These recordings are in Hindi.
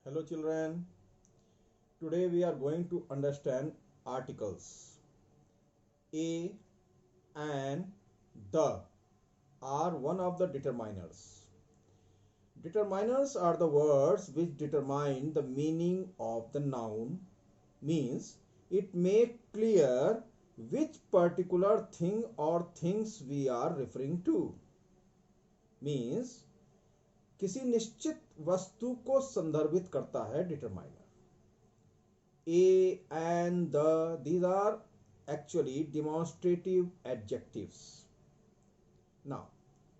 Hello children, today we are going to understand articles. A and the are one of the determiners. Determiners are the words which determine the meaning of the noun, means it make clear which particular thing or things we are referring to. Means किसी निश्चित वस्तु को संदर्भित करता है determiner. A and the, these are actually demonstrative adjectives. Now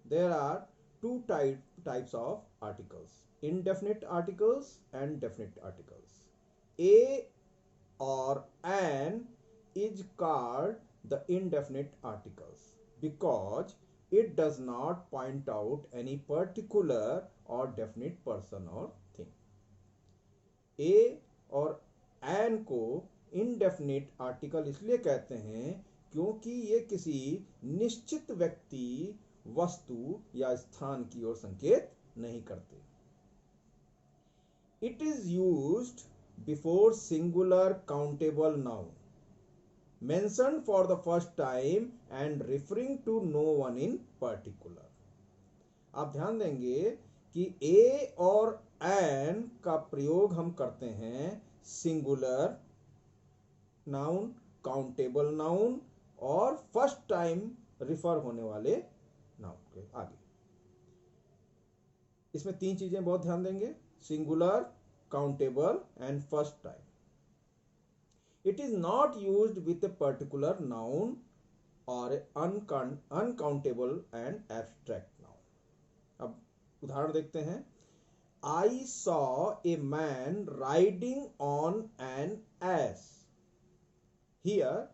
there are two types of articles: indefinite articles and definite articles. A or an is called the indefinite articles because it does not point out any particular or definite person or thing. A और एन को इनडेफिनिट आर्टिकल इसलिए कहते हैं क्योंकि ये किसी निश्चित व्यक्ति, वस्तु या स्थान की ओर संकेत नहीं करते. It is used before singular countable noun mentioned for the first time and referring to no one in particular. आप ध्यान देंगे कि ए और एन का प्रयोग हम करते हैं सिंगुलर नाउन, काउंटेबल नाउन और फर्स्ट टाइम रिफर होने वाले नाउन के आगे. इसमें तीन चीजें बहुत ध्यान देंगे: singular, countable and first time. It is not used with a particular noun or uncountable and abstract noun. अब उदाहरण देखते हैं. I saw a man riding on an ass. Here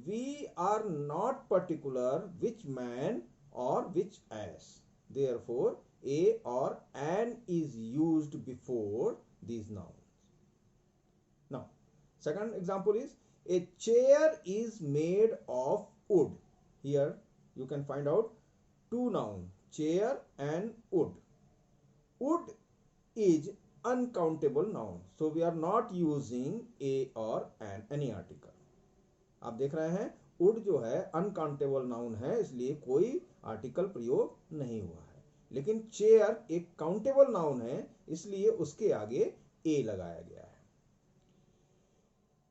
we are not particular which man or which ass. Therefore, a or an is used before these nouns. Now, second example is a chair is made of wood. Here you can find out two nouns, chair and wood. Wood is uncountable noun, so we are not using a or an any article. आप देख रहे हैं wood जो है uncountable noun है, इसलिए कोई आर्टिकल प्रयोग नहीं हुआ है. लेकिन chair एक काउंटेबल नाउन है, इसलिए उसके आगे a लगाया गया है.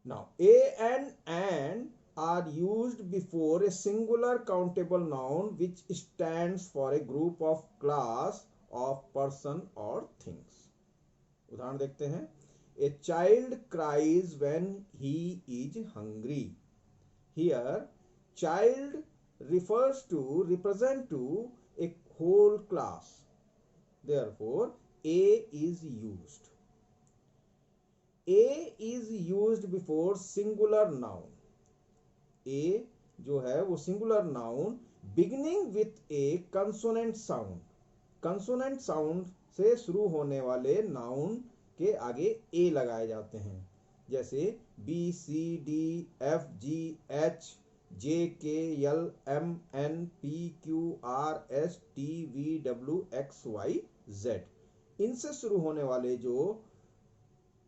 Now, a and an are used before a singular countable noun which stands for a group of class of person or things. उदाहरण देखते हैं. A child cries when he is hungry. Here, child refers to, represent to a whole class. Therefore, a is used. A is used before singular noun. A जो है वो singular noun beginning with a consonant sound. Consonant sound से शुरू होने वाले noun के आगे a लगाए जाते हैं. जैसे B, C, D, F, G, H, J, K, L, M, N, P, Q, R, S, T, V, W, X, Y, Z. इनसे शुरू होने वाले जो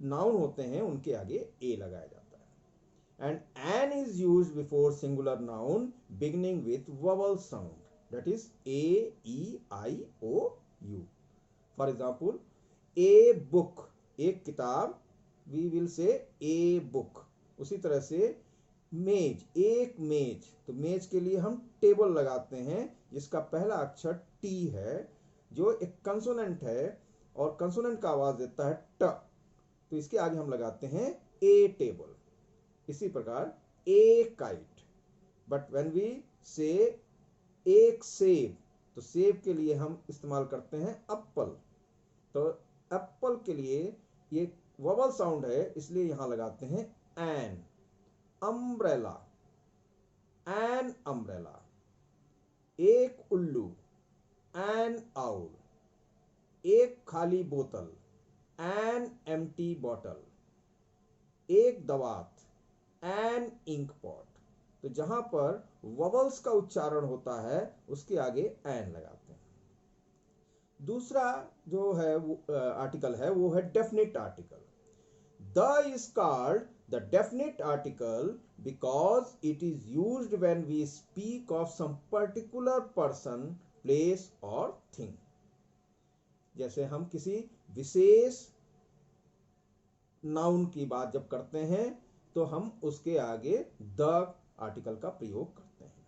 नाउन होते हैं उनके आगे ए लगाया जाता है. And an is use before singular noun beginning with vowel sound, that is A, E, I, O, U. For example, a book, एक किताब, we will say a book. उसी तरह से मेज, एक मेज, तो मेज के लिए हम टेबल लगाते हैं जिसका पहला अक्षर टी है जो एक कंसोनेंट है और कंसोनेंट का आवाज देता है ट, तो इसके आगे हम लगाते हैं ए टेबल. इसी प्रकार a kite. But when we say एक सेब, तो सेब के लिए हम इस्तेमाल करते हैं एप्पल. तो एप्पल के लिए ये वोवल साउंड है, इसलिए यहां लगाते हैं एन. Umbrella, an umbrella. एक उल्लू, एन आउल. एक खाली बोतल, an empty bottle. एक दवात, an ink pot. तो जहां पर वोवल्स का उच्चारण होता है उसके आगे एन लगाते हैं. दूसरा जो है वो आर्टिकल है वो है definite article. The is called the definite article because it is used when we speak of some particular person, place or thing. जैसे हम किसी विशेष नाउन की बात जब करते हैं तो हम उसके आगे द आर्टिकल का प्रयोग करते हैं.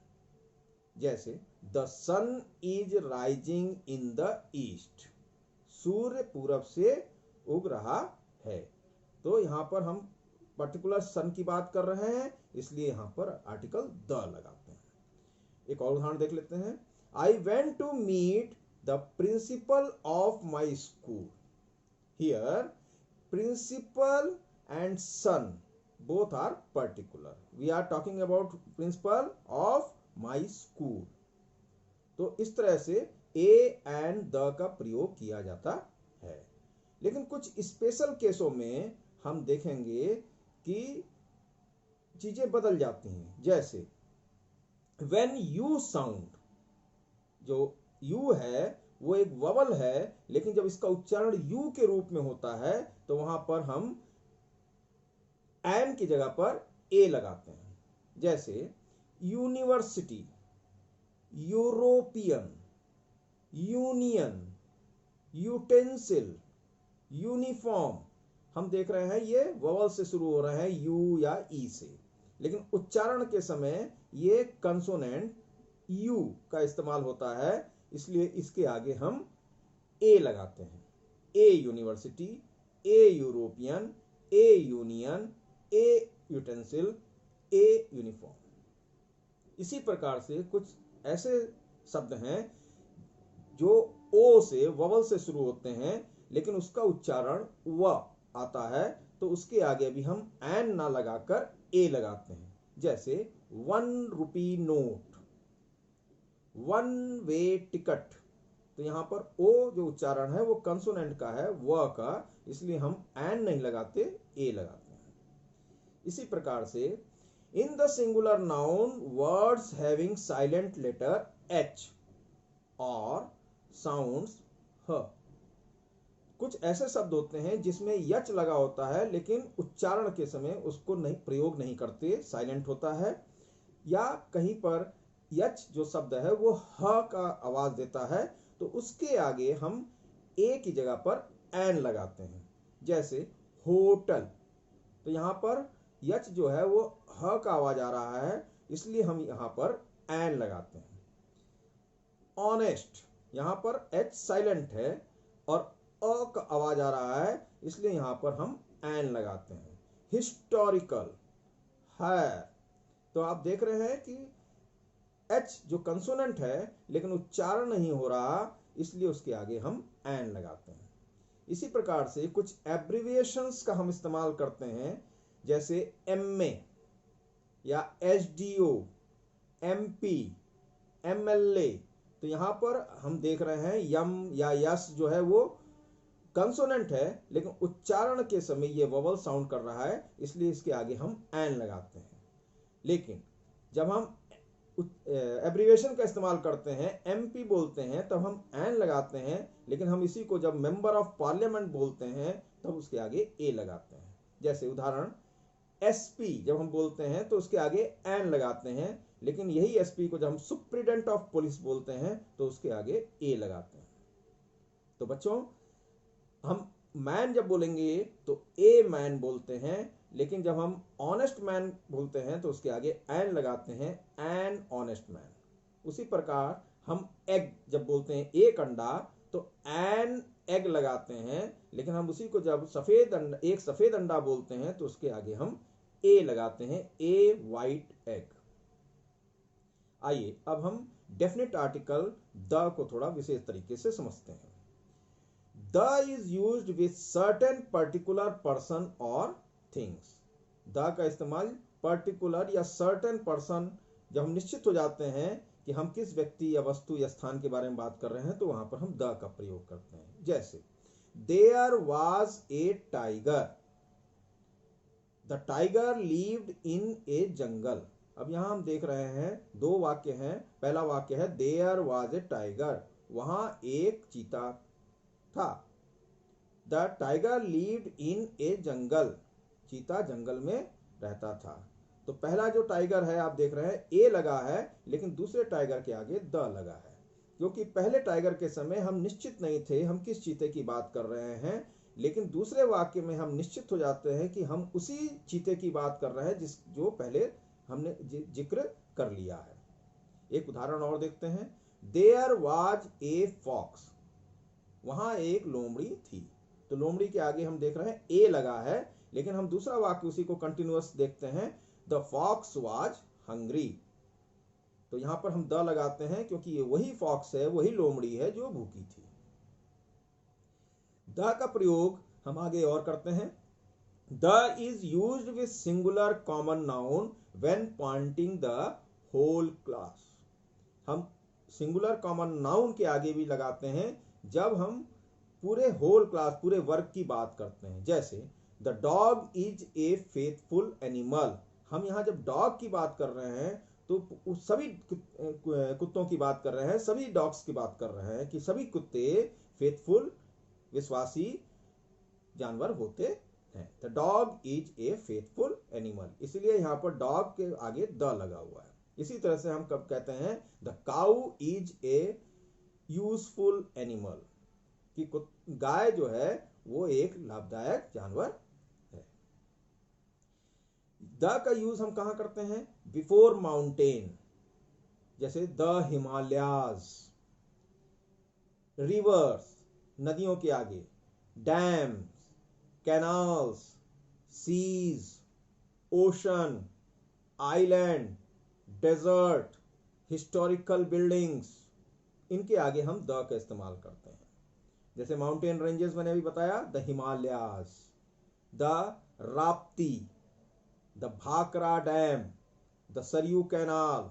जैसे the sun is rising in the east. सूर्य पूरब से उग रहा है. तो यहां पर हम पर्टिकुलर सन की बात कर रहे हैं, इसलिए यहां पर आर्टिकल द लगाते हैं. एक और उदाहरण देख लेते हैं. I went to meet the principal of my school. Here principal and sun both are particular. We are talking about principal of my school. तो इस तरह से ए एंड द का प्रयोग किया जाता है. लेकिन कुछ स्पेशल केसों में हम देखेंगे कि चीजें बदल जाती हैं. जैसे व्हेन यू साउंड, जो यू है वो एक ववल है, लेकिन जब इसका उच्चारण यू के रूप में होता है तो वहां पर हम एन की जगह पर ए लगाते हैं. जैसे university, European, union, utensil, uniform. हम देख रहे हैं ये ववल से शुरू हो रहे हैं, यू या ई से, लेकिन उच्चारण के समय ये कंसोनेंट यू का इस्तेमाल होता है, इसलिए इसके आगे हम ए लगाते हैं. A university, a European, a union, a utensil, a uniform. इसी प्रकार से कुछ ऐसे शब्द हैं जो ओ से ववल से शुरू होते हैं, लेकिन उसका उच्चारण व आता है, तो उसके आगे भी हम एन ना लगाकर ए लगाते हैं. जैसे 1 रुपी नोट, 1 वे टिकट. तो यहां पर ओ जो उच्चारण है वो कंसोनेंट का है, व का, इसलिए हम एन नहीं लगाते, ए लगाते हैं. इसी प्रकार से in the singular noun words having silent letter H और साउंड्स ह. कुछ ऐसे शब्द होते हैं जिसमें यच लगा होता है, लेकिन उच्चारण के समय उसको नहीं प्रयोग नहीं करते, साइलेंट होता है. या कहीं पर यच जो शब्द है वो ह का आवाज देता है, तो उसके आगे हम ए की जगह पर एन लगाते हैं. जैसे होटल. तो यहां पर यच जो है वो ह का आवाज आ रहा है, इसलिए हम यहां पर एन लगाते हैं. ऑनेस्ट, यहां पर एच साइलेंट है और अ का आवाज आ रहा है, इसलिए यहां पर हम एन लगाते हैं. हिस्टोरिकल है. तो आप देख रहे हैं कि एच जो कंसोनेंट है लेकिन उच्चारण नहीं हो रहा, इसलिए उसके आगे हम एन लगाते हैं. इसी प्रकार से कुछ एब्रिविएशंस का हम इस्तेमाल करते हैं, जैसे एमए या एसडीओ, एमपी, एमएलए. तो यहां पर हम देख रहे हैं यम या यस जो है वो कंसोनेंट है, लेकिन उच्चारण के समय ये ववल साउंड कर रहा है, इसलिए इसके आगे हम एन लगाते हैं. लेकिन जब हम एब्रिविएशन का इस्तेमाल करते हैं, एमपी बोलते हैं, तब हम एन लगाते हैं, लेकिन हम इसी को जब मेंबर ऑफ पार्लियामेंट बोलते हैं तब उसके आगे ए लगाते हैं. जैसे उदाहरण एसपी जब हम बोलते हैं तो उसके आगे एन लगाते हैं, लेकिन यही एसपी को जब हम सुप्रीडेंट ऑफ पुलिस बोलते हैं तो उसके आगे ए लगाते हैं. तो बच्चों, हम मैन जब बोलेंगे तो ए मैन बोलते हैं, लेकिन जब हम ऑनेस्ट मैन बोलते हैं तो उसके आगे एन लगाते हैं, एन ऑनेस्ट मैन. उसी प्रकार हम एग जब बोलते हैं एक अंडा, तो एन एग लगाते हैं, लेकिन हम उसी को जब एक सफेद अंडा बोलते हैं तो उसके आगे हम ए लगाते हैं, ए वाइट एग. आइए अब हम डेफिनेट आर्टिकल द को थोड़ा विशेष तरीके से समझते हैं. The is used with certain particular person or things. The का इस्तेमाल पर्टिकुलर या certain person, जब हम निश्चित हो जाते हैं कि हम किस व्यक्ति या वस्तु या स्थान के बारे में बात कर रहे हैं, तो वहां पर हम the का प्रयोग करते हैं. जैसे there was a tiger. The tiger lived in a jungle. अब यहां हम देख रहे हैं दो वाक्य हैं. पहला वाक्य है there was a tiger, वहां एक चीता था। द टाइगर लिव्ड इन ए जंगल, चीता जंगल में रहता था। तो पहला जो टाइगर है आप देख रहे हैं ए लगा है, लेकिन दूसरे टाइगर के आगे द लगा है, क्योंकि पहले टाइगर के समय हम निश्चित नहीं थे हम किस चीते की बात कर रहे हैं, लेकिन दूसरे वाक्य में हम निश्चित हो जाते हैं कि हम उसी चीते की बात कर रहे हैं जो पहले हमने जिक्र कर लिया है। एक उदाहरण और देखते हैं। देयर वाज ए फॉक्स, वहां एक लोमड़ी थी। तो लोमड़ी के आगे हम देख रहे हैं ए लगा है, लेकिन हम दूसरा वाक्य उसी को कंटिन्यूअस देखते हैं। The fox was hungry. तो यहां पर हम द लगाते हैं क्योंकि ये वही फॉक्स है, वही लोमड़ी है जो भूखी थी। द का प्रयोग हम आगे और करते हैं। The is used with singular common noun when pointing the whole class. हम सिंगुलर कॉमन नाउन के आगे भी लगाते हैं जब हम पूरे होल क्लास, पूरे वर्ग की बात करते हैं। जैसे the dog is a faithful animal. हम यहाँ जब डॉग की बात कर रहे हैं तो सभी कुत्तों की बात कर रहे हैं, सभी डॉग्स की बात कर रहे हैं कि सभी कुत्ते फेथफुल, विश्वासी जानवर होते हैं। The dog is a faithful animal, इसलिए यहाँ पर डॉग के आगे द लगा हुआ है। इसी तरह से हम कब कहते हैं the cow is a useful animal, कि गाय जो है वो एक लाभदायक जानवर है। द का यूज हम कहां करते हैं? बिफोर माउंटेन, जैसे द हिमालयाज। रिवर्स, नदियों के आगे। Dams, canals, seas, ocean, island, desert, historical buildings, इनके आगे हम द का इस्तेमाल करते हैं। जैसे माउंटेन रेंजेस मैंने अभी बताया, the Himalayas, the Rapti, the Bhakra dam, the Saryu canal,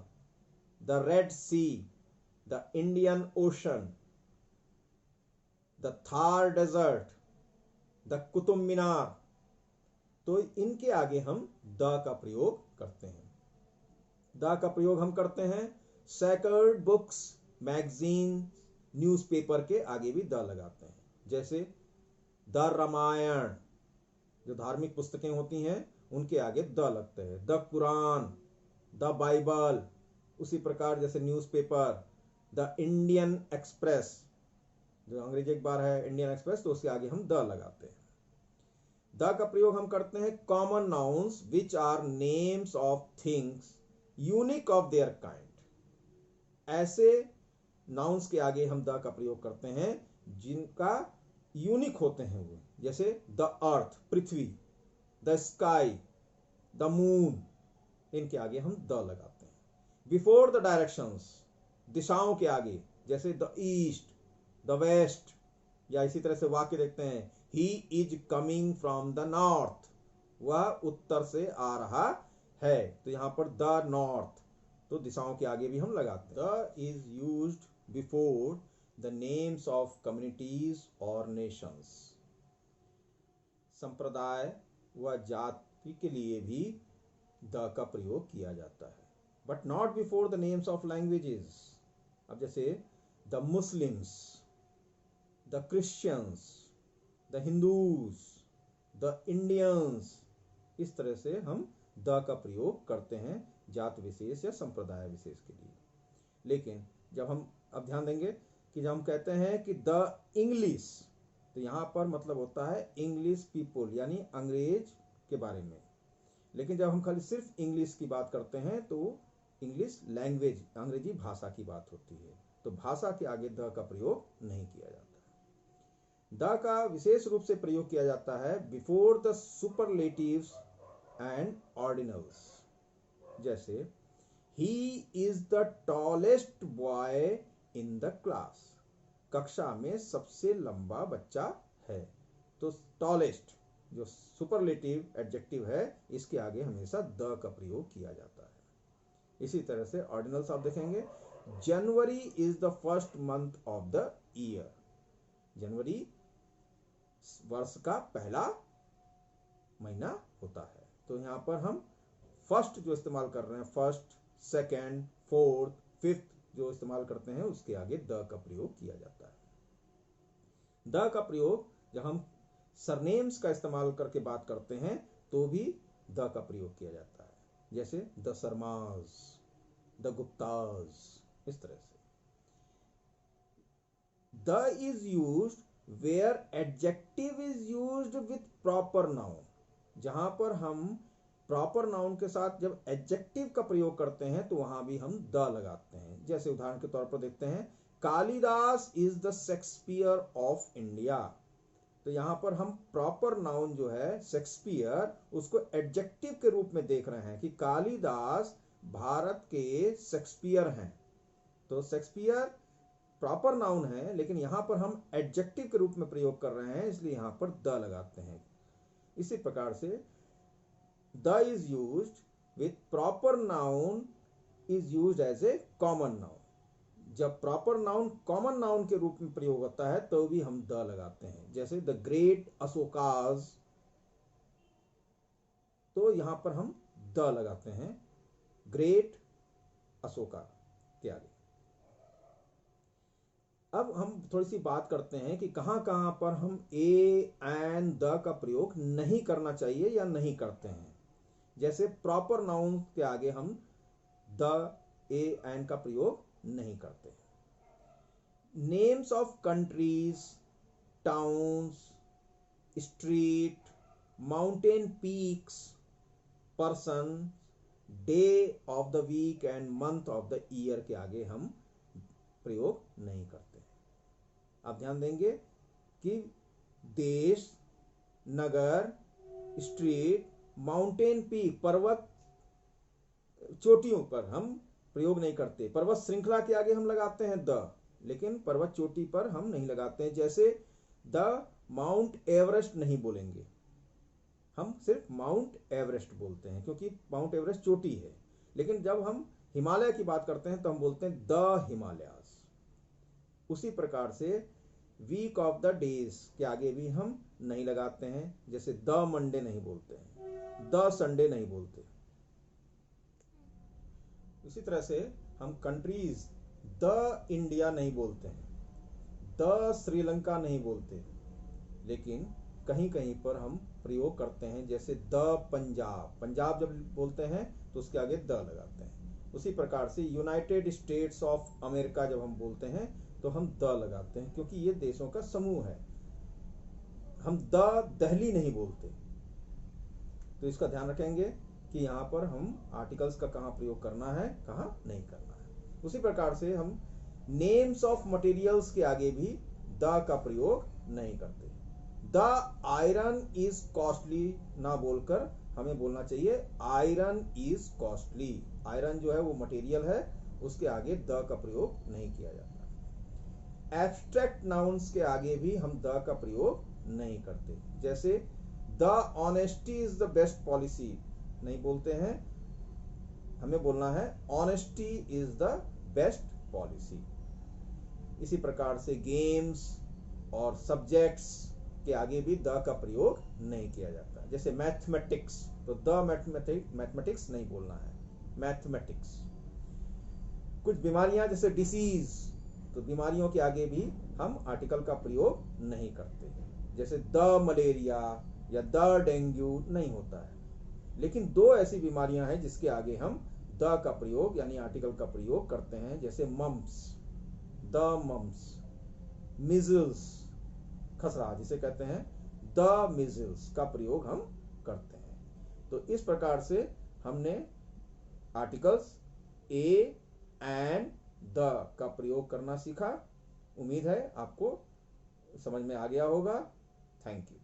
the Red Sea, the Indian Ocean, the Thar desert, the Qutub Minar. तो इनके आगे हम द का प्रयोग करते हैं। द का प्रयोग हम करते हैं सैकर्ड बुक्स, मैगजीन, न्यूज़पेपर के आगे भी द लगाते हैं। जैसे द रामायण, जो धार्मिक पुस्तकें होती हैं उनके आगे द लगते हैं। The Quran, the Bible. उसी प्रकार जैसे न्यूज़पेपर, द इंडियन एक्सप्रेस, जो अंग्रेजी अखबार है इंडियन एक्सप्रेस, तो उसके आगे हम द लगाते हैं। द का प्रयोग हम करते हैं common nouns which are names of things unique of their kind. ऐसे नाउन्स के आगे हम द का प्रयोग करते हैं जिनका यूनिक होते हैं वो, जैसे the earth, Prithvi, the sky, the moon, इनके आगे हम द लगाते हैं। बिफोर द डायरेक्शंस, दिशाओं के आगे, जैसे द ईस्ट, द वेस्ट, या इसी तरह से वाक्य देखते हैं he is coming from the north, वह उत्तर से आ रहा है। तो यहां पर द नॉर्थ, तो दिशाओं के आगे भी हम लगाते हैं। The is used before the names of communities और नेशंस। संप्रदाय व जाति के लिए भी द का प्रयोग किया जाता है, but not before the names of languages. अब जैसे the Muslims, the Christians, the Hindus, the Indians, इस तरह से हम द का प्रयोग करते हैं जात विशेष या संप्रदाय विशेष के लिए। लेकिन जब हम, अब ध्यान देंगे कि जब हम कहते हैं कि द इंग्लिश, तो यहाँ पर मतलब होता है इंग्लिश पीपुल, यानी अंग्रेज के बारे में। लेकिन जब हम खाली सिर्फ इंग्लिश की बात करते हैं तो इंग्लिश लैंग्वेज, अंग्रेजी भाषा की बात होती है, तो भाषा के आगे द का प्रयोग नहीं किया जाता। द का विशेष रूप से प्रयोग किया जाता है before the superlatives and ordinals. जैसे he is the tallest boy in the class, कक्षा में सबसे लंबा बच्चा है। तो टॉलेस्ट जो सुपरलेटिव एडजेक्टिव है, इसके आगे हमेशा द का प्रयोग किया जाता है। इसी तरह से ऑर्डिनल्स आप देखेंगे, January is the first month of the year, जनवरी वर्ष का पहला महीना होता है। तो यहां पर हम फर्स्ट जो इस्तेमाल कर रहे हैं, फर्स्ट, सेकेंड, फोर्थ, फिफ्थ, जो इस्तेमाल करते हैं उसके आगे द का प्रयोग किया जाता है। द का प्रयोग जब हम सरनेम्स का इस्तेमाल करके बात करते हैं तो भी द का प्रयोग किया जाता है, जैसे द शर्माज, द गुप्ताज, इस तरह से। The is used where adjective is used with proper noun, जहां पर हम प्रॉपर नाउन के साथ जब एडजेक्टिव का प्रयोग करते हैं तो वहां भी हम द लगाते हैं। जैसे उदाहरण के तौर पर देखते हैं, Kalidas is the Shakespeare of India. तो यहां पर हम प्रॉपर नाउन जो है शेक्सपियर, उसको एडजेक्टिव के रूप में देख रहे हैं कि कालिदास भारत के शेक्सपियर हैं। तो शेक्सपियर प्रॉपर नाउन है, लेकिन यहां पर हम एडजेक्टिव के रूप में प्रयोग कर रहे हैं, इसलिए यहां पर द लगाते हैं। इसी प्रकार से the is used with proper noun is used as a common noun. जब प्रॉपर नाउन कॉमन नाउन के रूप में प्रयोग होता है तो भी हम द लगाते हैं, जैसे द ग्रेट अशोकाज, तो यहां पर हम द लगाते हैं ग्रेट अशोका के आगे। अब हम थोड़ी सी बात करते हैं कि कहां कहां पर हम ए एंड द का प्रयोग नहीं करना चाहिए या नहीं करते हैं। जैसे प्रॉपर नाउन के आगे हम द, ए एंड का प्रयोग नहीं करते। Names of countries, towns, street, mountain peaks, person, day of the week and month of the year के आगे हम प्रयोग नहीं करते। आप ध्यान देंगे कि देश, नगर, स्ट्रीट, माउंटेन पीक, पर्वत चोटियों पर हम प्रयोग नहीं करते। पर्वत श्रृंखला के आगे हम लगाते हैं द, लेकिन पर्वत चोटी पर हम नहीं लगाते हैं। जैसे द माउंट एवरेस्ट नहीं बोलेंगे, हम सिर्फ माउंट एवरेस्ट बोलते हैं क्योंकि माउंट एवरेस्ट चोटी है। लेकिन जब हम हिमालय की बात करते हैं तो हम बोलते हैं द हिमालयास। उसी प्रकार से वीक ऑफ द डेज के आगे भी हम नहीं लगाते हैं, जैसे द मंडे नहीं बोलते हैं, द संडे नहीं बोलते। इसी तरह से हम कंट्रीज द इंडिया नहीं बोलते हैं, द श्रीलंका नहीं बोलते, लेकिन कहीं कहीं पर हम प्रयोग करते हैं, जैसे द पंजाब। पंजाब जब बोलते हैं तो उसके आगे द लगाते हैं। उसी प्रकार से यूनाइटेड स्टेट्स ऑफ अमेरिका जब हम बोलते हैं तो हम द लगाते हैं, क्योंकि ये देशों का समूह है। हम द दिल्ली नहीं बोलते। तो इसका ध्यान रखेंगे कि यहाँ पर हम आर्टिकल्स का कहाँ प्रयोग करना है, कहाँ नहीं करना है। उसी प्रकार से हम नेम्स ऑफ मटेरियल्स के आगे भी द का प्रयोग नहीं करते। द आयरन इज कॉस्टली ना बोलकर हमें बोलना चाहिए आयरन इज कॉस्टली। आयरन जो है वो मटेरियल है, उसके आगे द का प्रयोग नहीं किया जाता। एब्स्ट्रैक्ट नाउन्स के आगे भी हम द का प्रयोग नहीं करते। जैसे the honesty is the best policy नहीं बोलते हैं, हमें बोलना है honesty is the best policy. इसी प्रकार से गेम्स और सब्जेक्ट्स के आगे भी द का प्रयोग नहीं किया जाता। जैसे मैथमेटिक्स, तो द मैथमेटिक्स नहीं बोलना है, मैथमेटिक्स। कुछ बीमारियां जैसे डिसीज, तो बीमारियों के आगे भी हम आर्टिकल का प्रयोग नहीं करते, जैसे द मलेरिया या द डेंगू नहीं होता है। लेकिन दो ऐसी बीमारियां हैं जिसके आगे हम द का प्रयोग यानी आर्टिकल का प्रयोग करते हैं, जैसे मम्स, द मम्स, मिजल्स, खसरा जिसे कहते हैं, द मिजल्स का प्रयोग हम करते हैं। तो इस प्रकार से हमने आर्टिकल्स ए एंड द का प्रयोग करना सीखा। उम्मीद है आपको समझ में आ गया होगा। Thank you.